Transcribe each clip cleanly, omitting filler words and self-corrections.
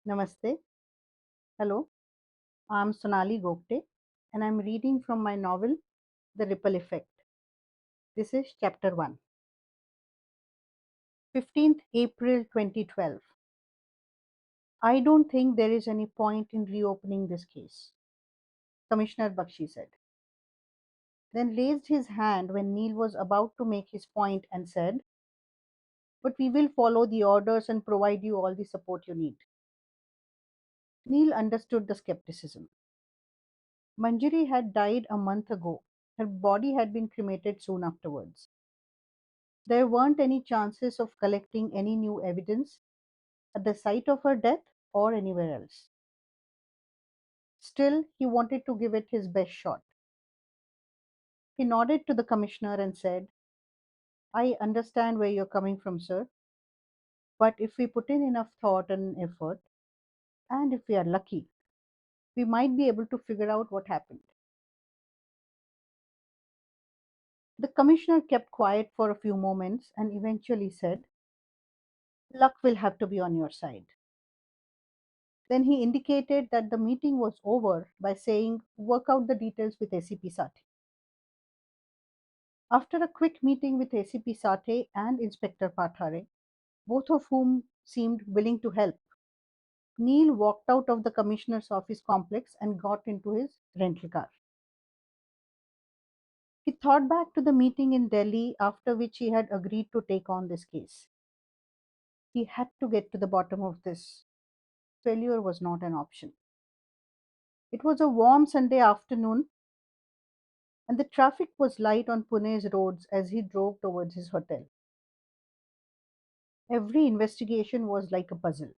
Namaste. Hello. I'm Sonali Gopte and I'm reading from my novel The Ripple Effect. This is Chapter 1. 15th April 2012. I don't think there is any point in reopening this case, Commissioner Bakshi said. Then raised his hand when Neil was about to make his point and said, "But we will follow the orders and provide you all the support you need." Neil understood the skepticism. Manjari had died a month ago. Her body had been cremated soon afterwards. There weren't any chances of collecting any new evidence at the site of her death or anywhere else. Still, he wanted to give it his best shot. He nodded to the commissioner and said, "I understand where you're coming from, sir, but if we put in enough thought and effort, and if we are lucky, we might be able to figure out what happened." The commissioner kept quiet for a few moments and eventually said, "Luck will have to be on your side." Then he indicated that the meeting was over by saying, "Work out the details with ACP Sati." After a quick meeting with ACP Sate and Inspector Pathare, both of whom seemed willing to help, Neil walked out of the commissioner's office complex and got into his rental car. He thought back to the meeting in Delhi after which he had agreed to take on this case. He had to get to the bottom of this. Failure was not an option. It was a warm Sunday afternoon and the traffic was light on Pune's roads as he drove towards his hotel. Every investigation was like a puzzle.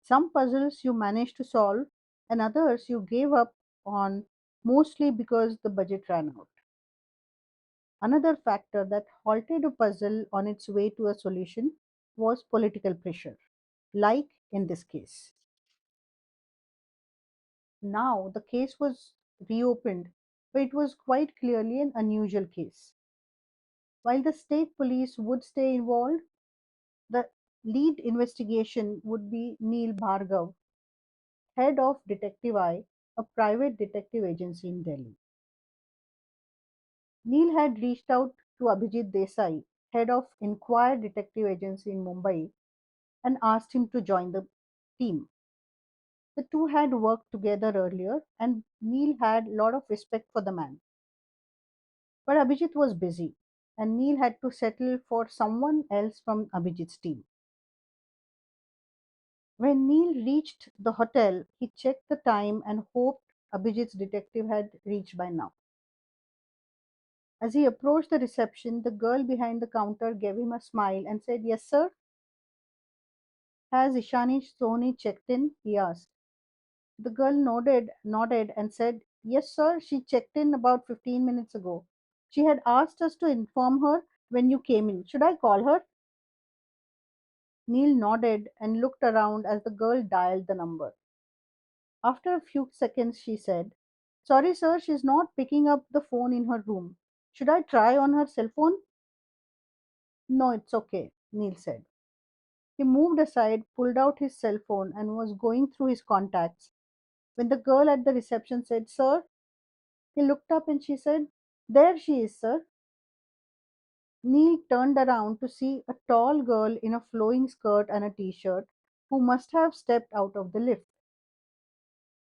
Some puzzles you managed to solve, and others you gave up on mostly because the budget ran out. Another factor that halted a puzzle on its way to a solution was political pressure, like in this case. Now the case was reopened, but it was quite clearly an unusual case. While the state police would stay involved, the lead investigation would be Neil Bhargav, head of Detective I, a private detective agency in Delhi. Neil had reached out to Abhijit Desai, head of Inquire Detective Agency in Mumbai, and asked him to join the team. The two had worked together earlier, and Neil had a lot of respect for the man. But Abhijit was busy, and Neil had to settle for someone else from Abhijit's team. When Neil reached the hotel, he checked the time and hoped Abhijit's detective had reached by now. As he approached the reception, the girl behind the counter gave him a smile and said, "Yes, sir." "Has Ishani Soni checked in?" he asked. The girl nodded and said, "Yes, sir, she checked in about 15 minutes ago. She had asked us to inform her when you came in. Should I call her?" Neil nodded and looked around as the girl dialed the number. After a few seconds, she said, "Sorry, sir, she's not picking up the phone in her room. Should I try on her cell phone?" "No, it's okay," Neil said. He moved aside, pulled out his cell phone, and was going through his contacts when the girl at the reception said, "Sir." He looked up and she said, "There she is, sir." Neil turned around to see a tall girl in a flowing skirt and a t shirt who must have stepped out of the lift.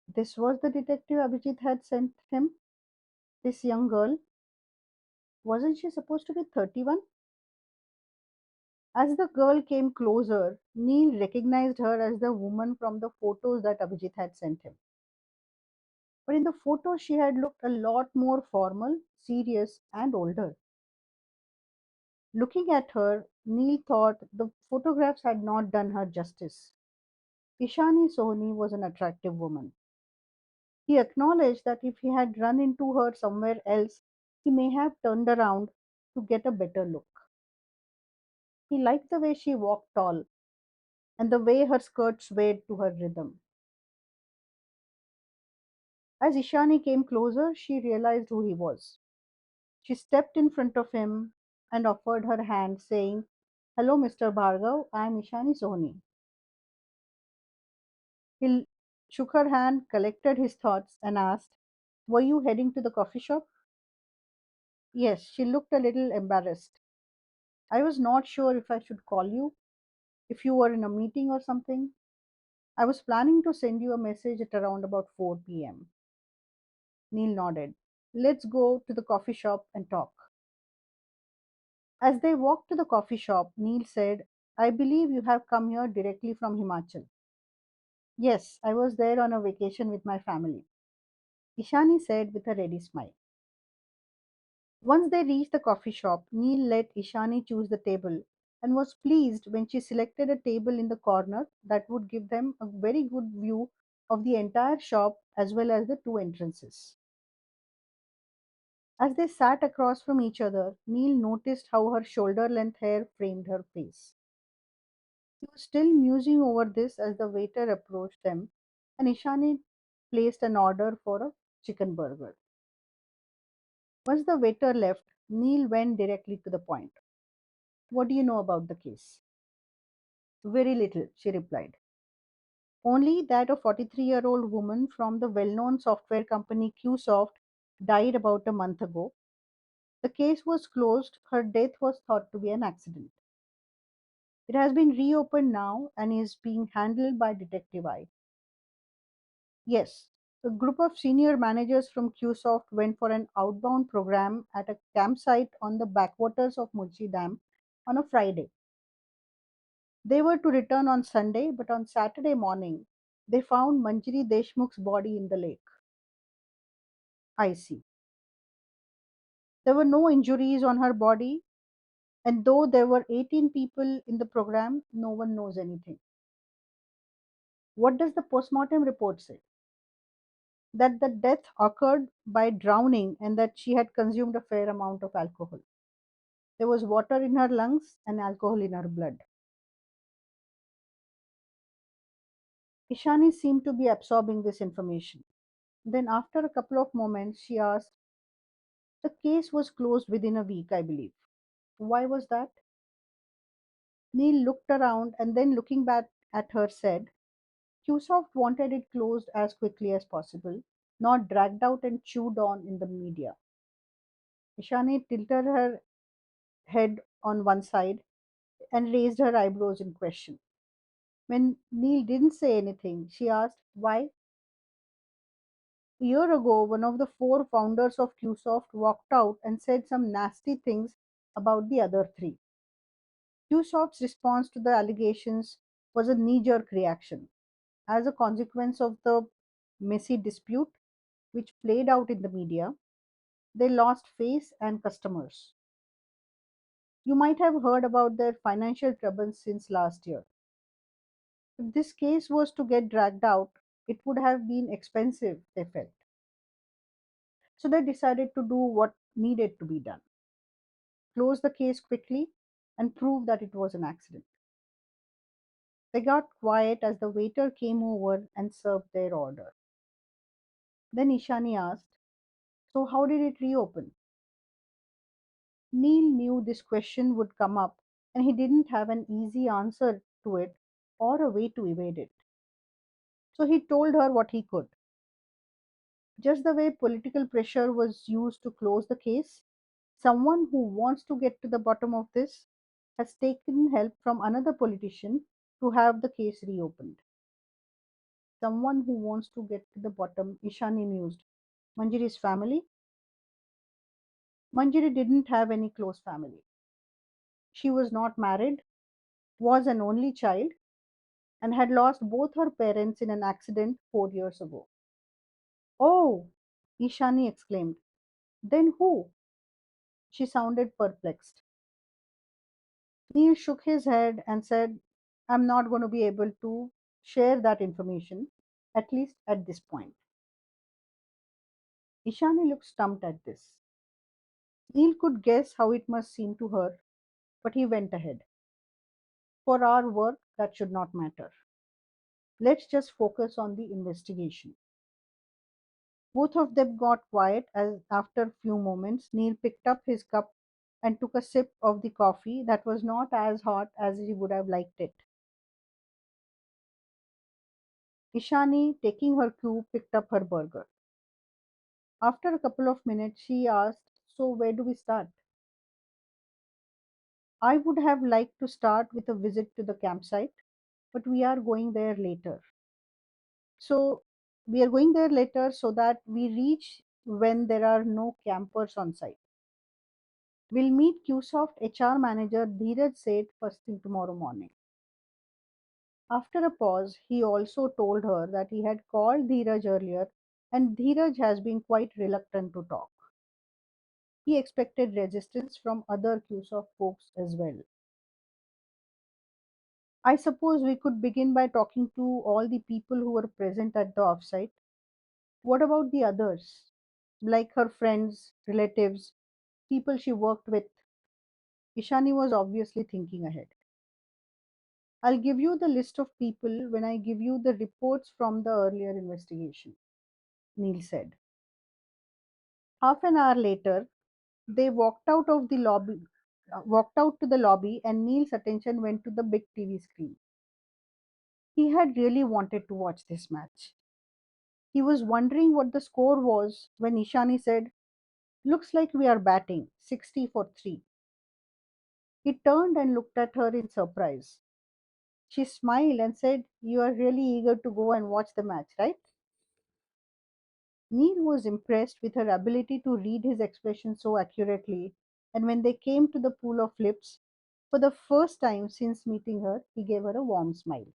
This was the detective Abhijit had sent him. This young girl. Wasn't she supposed to be 31? As the girl came closer, Neil recognized her as the woman from the photos that Abhijit had sent him. But in the photo, she had looked a lot more formal, serious, and older. Looking at her, Neil thought the photographs had not done her justice. Ishani Sohni was an attractive woman. He acknowledged that if he had run into her somewhere else, he may have turned around to get a better look. He liked the way she walked tall and the way her skirt swayed to her rhythm. As Ishani came closer, she realized who he was. She stepped in front of him and offered her hand, saying, "Hello, Mr. Bhargav, I am Ishani Sohni." He shook her hand, collected his thoughts, and asked, "Were you heading to the coffee shop?" Yes, she looked a little embarrassed. "I was not sure if I should call you, if you were in a meeting or something. I was planning to send you a message at around about 4 p.m. Neil nodded. "Let's go to the coffee shop and talk." As they walked to the coffee shop, Neil said, "I believe you have come here directly from Himachal." "Yes, I was there on a vacation with my family," Ishani said with a ready smile. Once they reached the coffee shop, Neil let Ishani choose the table and was pleased when she selected a table in the corner that would give them a very good view of the entire shop as well as the two entrances. As they sat across from each other, Neil noticed how her shoulder length hair framed her face. He was still musing over this as the waiter approached them, and Ishani placed an order for a chicken burger. Once the waiter left, Neil went directly to the point. "What do you know about the case?" "Very little," she replied. "Only that a 43-year-old woman from the well known software company QSoft died about a month ago. The case was closed. Her death was thought to be an accident. It has been reopened now and is being handled by Detective I." "Yes, a group of senior managers from QSoft went for an outbound program at a campsite on the backwaters of Mulchi Dam on a Friday. They were to return on Sunday, but on Saturday morning, they found Manjari Deshmukh's body in the lake." "I see. There were no injuries on her body, and though there were 18 people in the program, no one knows anything." "What does the postmortem report say?" "That the death occurred by drowning and that she had consumed a fair amount of alcohol. There was water in her lungs and alcohol in her blood." Ishani seemed to be absorbing this information. Then, after a couple of moments, she asked, "The case was closed within a week, I believe. Why was that?" Neil looked around and then, looking back at her, said, "QSoft wanted it closed as quickly as possible, not dragged out and chewed on in the media." Ishani tilted her head on one side and raised her eyebrows in question. When Neil didn't say anything, she asked, "Why?" "A year ago, one of the four founders of QSoft walked out and said some nasty things about the other three. QSoft's response to the allegations was a knee jerk reaction. As a consequence of the messy dispute, which played out in the media, they lost face and customers. You might have heard about their financial troubles since last year. If this case was to get dragged out, it would have been expensive, they felt. So they decided to do what needed to be done: close the case quickly and prove that it was an accident." They got quiet as the waiter came over and served their order. Then Ishani asked, "So, how did it reopen?" Neil knew this question would come up, and he didn't have an easy answer to it or a way to evade it. So he told her what he could. Just the way political pressure was used to close the case, someone who wants to get to the bottom of this has taken help from another politician to have the case reopened. Someone who wants to get to the bottom, Ishani mused. Manjari's family? Manjari didn't have any close family. She was not married, was an only child, and had lost both her parents in an accident 4 years ago. "Oh!" Ishani exclaimed. "Then who?" She sounded perplexed. Neil shook his head and said, "I'm not going to be able to share that information, at least at this point." Ishani looked stumped at this. Neil could guess how it must seem to her, but he went ahead. "For our work, that should not matter. Let's just focus on the investigation." Both of them got quiet as after a few moments Neil picked up his cup and took a sip of the coffee that was not as hot as he would have liked it. Ishani, taking her cue, picked up her burger. After a couple of minutes, she asked, "So, where do we start?" I would have liked to start with a visit to the campsite, but we are going there later. So, we are going there later so that we reach when there are no campers on site. We'll meet QSoft HR manager Dheeraj said first thing tomorrow morning. After a pause, he also told her that he had called Dheeraj earlier and Dheeraj has been quite reluctant to talk. He expected resistance from other QSoft folks as well. I suppose we could begin by talking to all the people who were present at the offsite. What about the others? Like her friends, relatives, people she worked with? Ishani was obviously thinking ahead. I'll give you the list of people when I give you the reports from the earlier investigation, Neil said. Half an hour later, they walked out to the lobby, and Neil's attention went to the big TV screen. He had really wanted to watch this match. He was wondering what the score was when Ishani said, "Looks like we are batting 60 for 3." He turned and looked at her in surprise. She smiled and said, "You are really eager to go and watch the match, right?" Neil was impressed with her ability to read his expression so accurately, and when they came to the pool of lips, for the first time since meeting her, he gave her a warm smile.